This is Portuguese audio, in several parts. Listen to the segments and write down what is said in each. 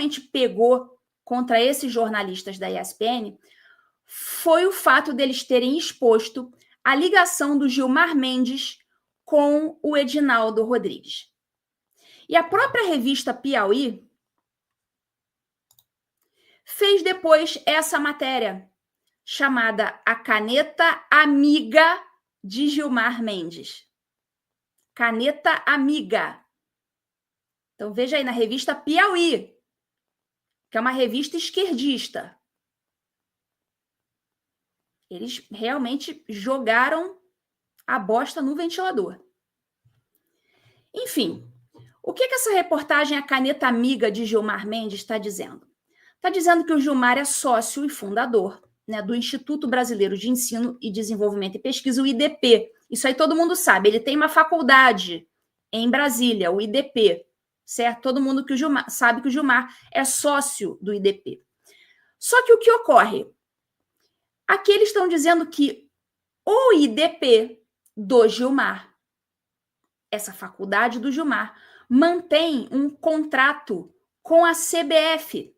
realmente pegou contra esses jornalistas da ESPN foi o fato deles terem exposto a ligação do Gilmar Mendes com o Edinaldo Rodrigues. E a própria revista Piauí fez depois essa matéria, chamada A Caneta Amiga de Gilmar Mendes. Caneta Amiga. Então, veja aí, na revista Piauí, que é uma revista esquerdista. Eles realmente jogaram a bosta no ventilador. Enfim, o que essa reportagem A Caneta Amiga de Gilmar Mendes está dizendo? Está dizendo que o Gilmar é sócio e fundador, né, do Instituto Brasileiro de Ensino e Desenvolvimento e Pesquisa, o IDP. Isso aí todo mundo sabe. Ele tem uma faculdade em Brasília, o IDP, certo? Todo mundo que o Gilmar, sabe que o Gilmar é sócio do IDP. Só que o que ocorre? Aqui eles estão dizendo que o IDP do Gilmar, essa faculdade do Gilmar, mantém um contrato com a CBF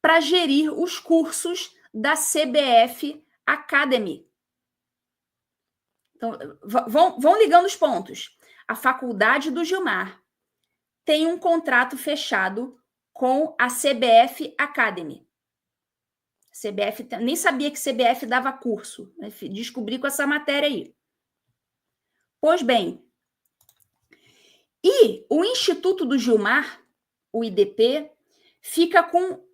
para gerir os cursos da CBF Academy. Então, vão ligando os pontos. A faculdade do Gilmar tem um contrato fechado com a CBF Academy. CBF, nem sabia que CBF dava curso. Descobri com essa matéria aí. Pois bem, e o Instituto do Gilmar, o IDP, fica com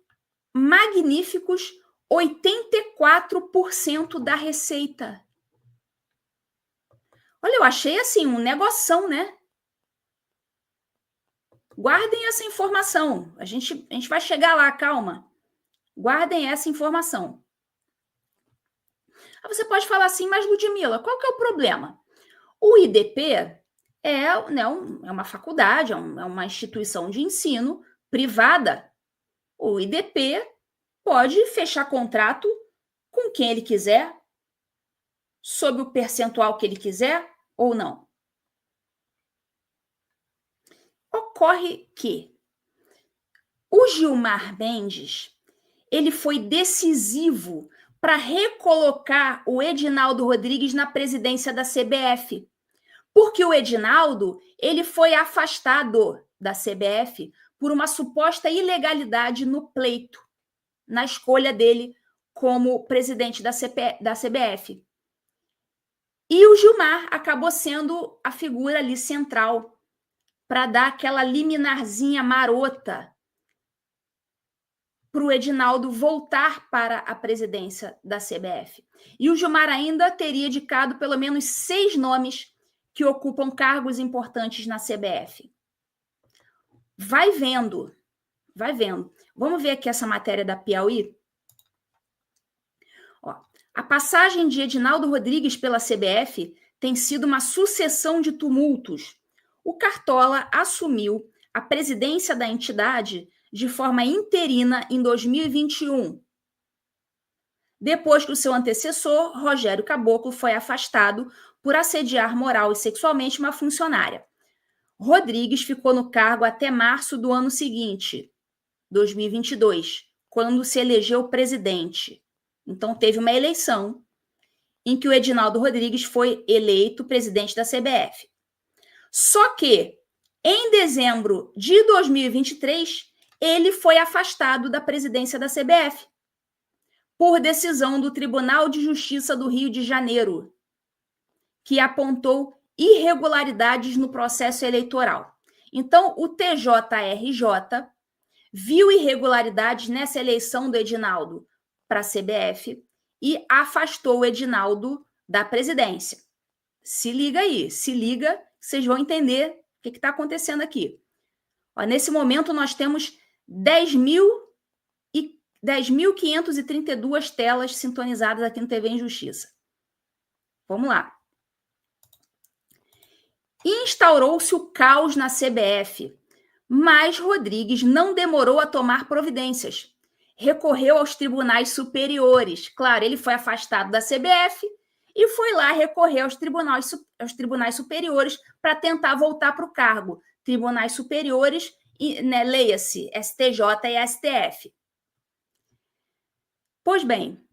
magníficos 84% da receita. Olha, eu achei assim um negoção, né? Guardem essa informação. A gente vai chegar lá, calma. Guardem essa informação. Aí você pode falar assim, mas Ludmila, qual que é o problema? O IDP é uma faculdade, é uma instituição de ensino privada. O IDP pode fechar contrato com quem ele quiser, sob o percentual que ele quiser ou não. Ocorre que o Gilmar Mendes, ele foi decisivo para recolocar o Edinaldo Rodrigues na presidência da CBF. Porque o Edinaldo, ele foi afastado da CBF por uma suposta ilegalidade no pleito, na escolha dele como presidente da CBF. E o Gilmar acabou sendo a figura ali central para dar aquela liminarzinha marota para o Edinaldo voltar para a presidência da CBF. E o Gilmar ainda teria indicado pelo menos 6 nomes que ocupam cargos importantes na CBF. Vai vendo. Vamos ver aqui essa matéria da Piauí? Ó, a passagem de Edinaldo Rodrigues pela CBF tem sido uma sucessão de tumultos. O Cartola assumiu a presidência da entidade de forma interina em 2021, depois que o seu antecessor, Rogério Caboclo, foi afastado por assediar moral e sexualmente uma funcionária. Rodrigues ficou no cargo até março do ano seguinte, 2022, quando se elegeu presidente. Então, teve uma eleição em que o Edinaldo Rodrigues foi eleito presidente da CBF. Só que, em dezembro de 2023, ele foi afastado da presidência da CBF por decisão do Tribunal de Justiça do Rio de Janeiro, que apontou irregularidades no processo eleitoral. Então, o TJRJ viu irregularidades nessa eleição do Edinaldo para a CBF e afastou o Edinaldo da presidência. Se liga aí, vocês vão entender o que está acontecendo aqui. Ó, nesse momento, nós temos 10.532 telas sintonizadas aqui no TV Injustiça. Vamos lá. Instaurou-se o caos na CBF, mas Rodrigues não demorou a tomar providências. Recorreu aos tribunais superiores. Claro, ele foi afastado da CBF e foi lá recorrer aos tribunais superiores para tentar voltar para o cargo. Tribunais superiores né, leia-se STJ e STF. Pois bem,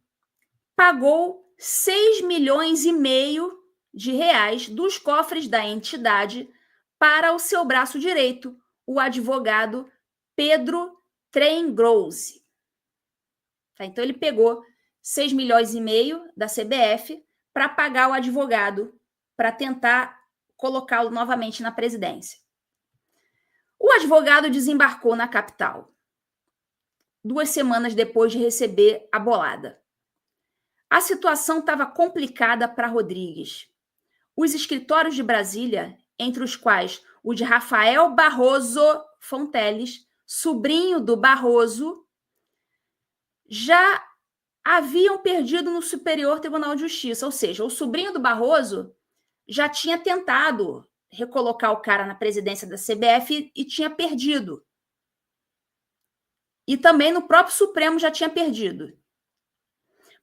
pagou 6,5 milhões de reais dos cofres da entidade para o seu braço direito, o advogado Pedro Trengrose. Tá, então, ele pegou 6,5 milhões da CBF para pagar o advogado para tentar colocá-lo novamente na presidência. O advogado desembarcou na capital 2 semanas depois de receber a bolada. A situação estava complicada para Rodrigues. Os escritórios de Brasília, entre os quais o de Rafael Barroso Fonteles, sobrinho do Barroso, já haviam perdido no Superior Tribunal de Justiça. Ou seja, o sobrinho do Barroso já tinha tentado recolocar o cara na presidência da CBF e tinha perdido. E também no próprio Supremo já tinha perdido.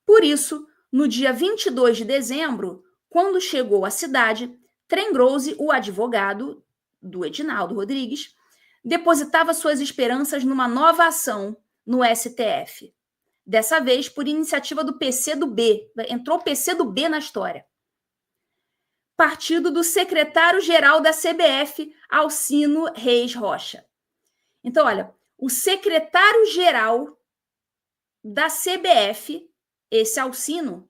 Por isso, no dia 22 de dezembro, quando chegou à cidade, Trengrose, o advogado do Edinaldo Rodrigues, depositava suas esperanças numa nova ação no STF. Dessa vez, por iniciativa do PCdoB. Entrou o PCdoB na história. Partido do secretário-geral da CBF, Alcino Reis Rocha. Então, olha, o secretário-geral da CBF, esse Alcino,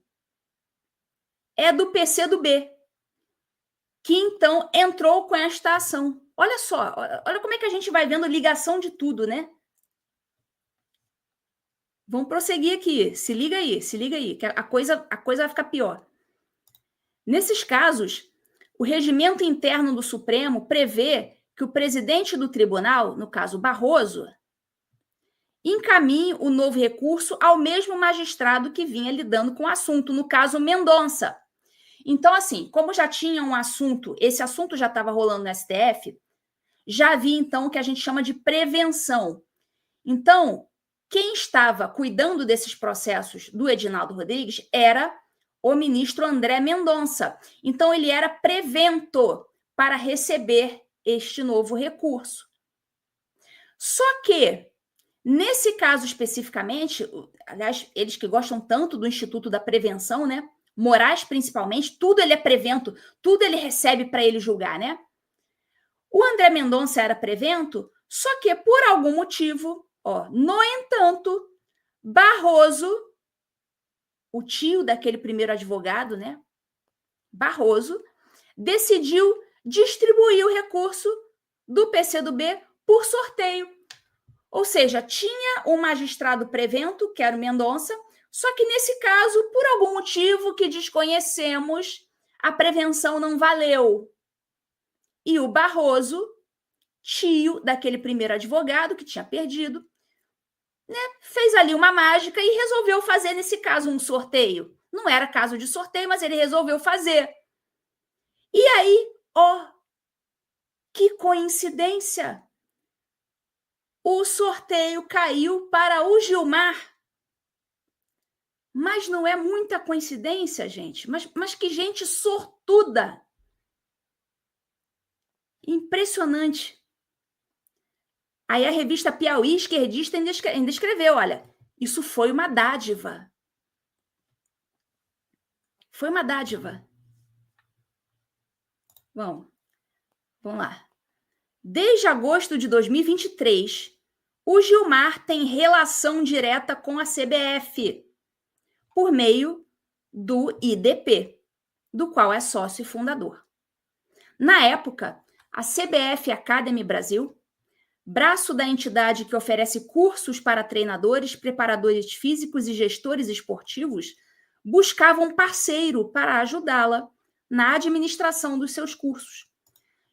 é do PCdoB, que então entrou com esta ação. Olha só, olha como é que a gente vai vendo ligação de tudo, né? Vamos prosseguir aqui. Se liga aí, que a coisa vai ficar pior. Nesses casos, o regimento interno do Supremo prevê que o presidente do tribunal, no caso Barroso, encaminhe o novo recurso ao mesmo magistrado que vinha lidando com o assunto, no caso Mendonça. Então, assim, como já tinha um assunto, esse assunto já estava rolando no STF, já havia, então, o que a gente chama de prevenção. Então, quem estava cuidando desses processos do Edinaldo Rodrigues era o ministro André Mendonça. Então, ele era prevento para receber este novo recurso. Só que, nesse caso especificamente, aliás, eles que gostam tanto do Instituto da Prevenção, né? Moraes, principalmente, tudo ele é prevento, tudo ele recebe para ele julgar, né? O André Mendonça era prevento, só que por algum motivo, no entanto, Barroso, o tio daquele primeiro advogado, né? Barroso, decidiu distribuir o recurso do PCdoB por sorteio. Ou seja, tinha um magistrado prevento, que era o Mendonça, só que nesse caso, por algum motivo que desconhecemos, a prevenção não valeu. E o Barroso, tio daquele primeiro advogado que tinha perdido, né, fez ali uma mágica e resolveu fazer, nesse caso, um sorteio. Não era caso de sorteio, mas ele resolveu fazer. E aí, que coincidência! O sorteio caiu para o Gilmar. Mas não é muita coincidência, gente. Mas que gente sortuda. Impressionante. Aí a revista Piauí Esquerdista ainda escreveu, olha, isso foi uma dádiva. Foi uma dádiva. Bom, vamos lá. Desde agosto de 2023, o Gilmar tem relação direta com a CBF, por meio do IDP, do qual é sócio e fundador. Na época, a CBF Academy Brasil, braço da entidade que oferece cursos para treinadores, preparadores físicos e gestores esportivos, buscava um parceiro para ajudá-la na administração dos seus cursos.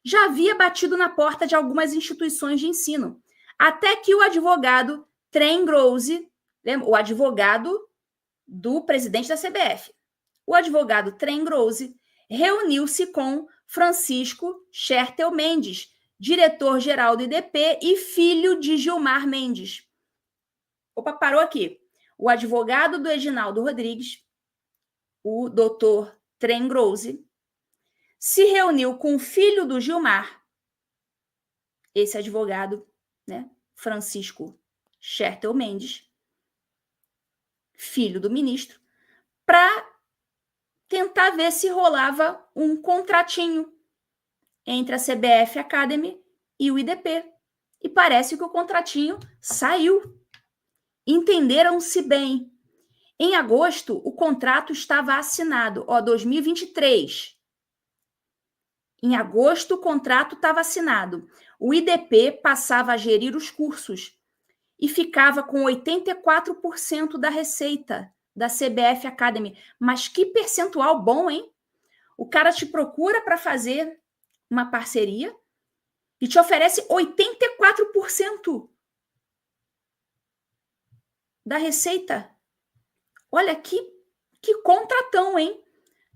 Já havia batido na porta de algumas instituições de ensino, até que o advogado Trengrose, o advogado do presidente da CBF, o advogado Trengrose, reuniu-se com Francisco Schertel Mendes, diretor-geral do IDP e filho de Gilmar Mendes. Opa, parou aqui. O advogado do Edinaldo Rodrigues, o doutor Trengrose, se reuniu com o filho do Gilmar, esse advogado né, Francisco Schertel Mendes, filho do ministro, para tentar ver se rolava um contratinho entre a CBF Academy e o IDP. E parece que o contratinho saiu. Entenderam-se bem. Em agosto, o contrato estava assinado, 2023. Em agosto, o contrato estava assinado. O IDP passava a gerir os cursos e ficava com 84% da receita da CBF Academy. Mas que percentual bom, hein? O cara te procura para fazer uma parceria e te oferece 84% da receita. Olha que contratão, hein?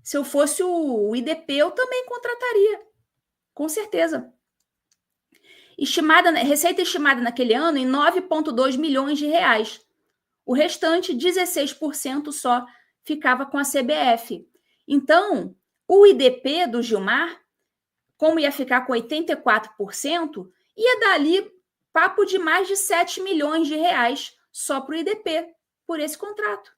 Se eu fosse o IDP, eu também contrataria, com certeza. Receita estimada naquele ano em 9,2 milhões de reais. O restante, 16% só, ficava com a CBF. Então, o IDP do Gilmar, como ia ficar com 84%, ia dar ali papo de mais de 7 milhões de reais só para o IDP, por esse contrato.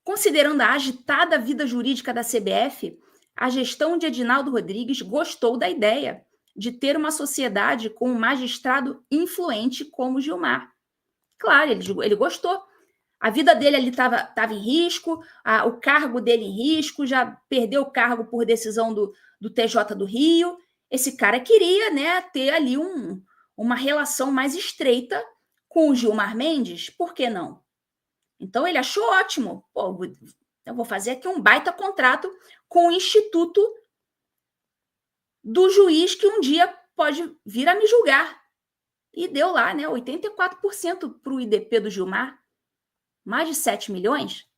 Considerando a agitada vida jurídica da CBF, a gestão de Edinaldo Rodrigues gostou da ideia de ter uma sociedade com um magistrado influente como Gilmar. Claro, ele gostou. A vida dele ali estava em risco, o cargo dele em risco, já perdeu o cargo por decisão do TJ do Rio. Esse cara queria, né, ter ali uma relação mais estreita com o Gilmar Mendes, por que não? Então ele achou ótimo. Pô, eu vou fazer aqui um baita contrato com o instituto do juiz que um dia pode vir a me julgar. E deu lá, né, 84% para o IDP do Gilmar. Mais de 7 milhões.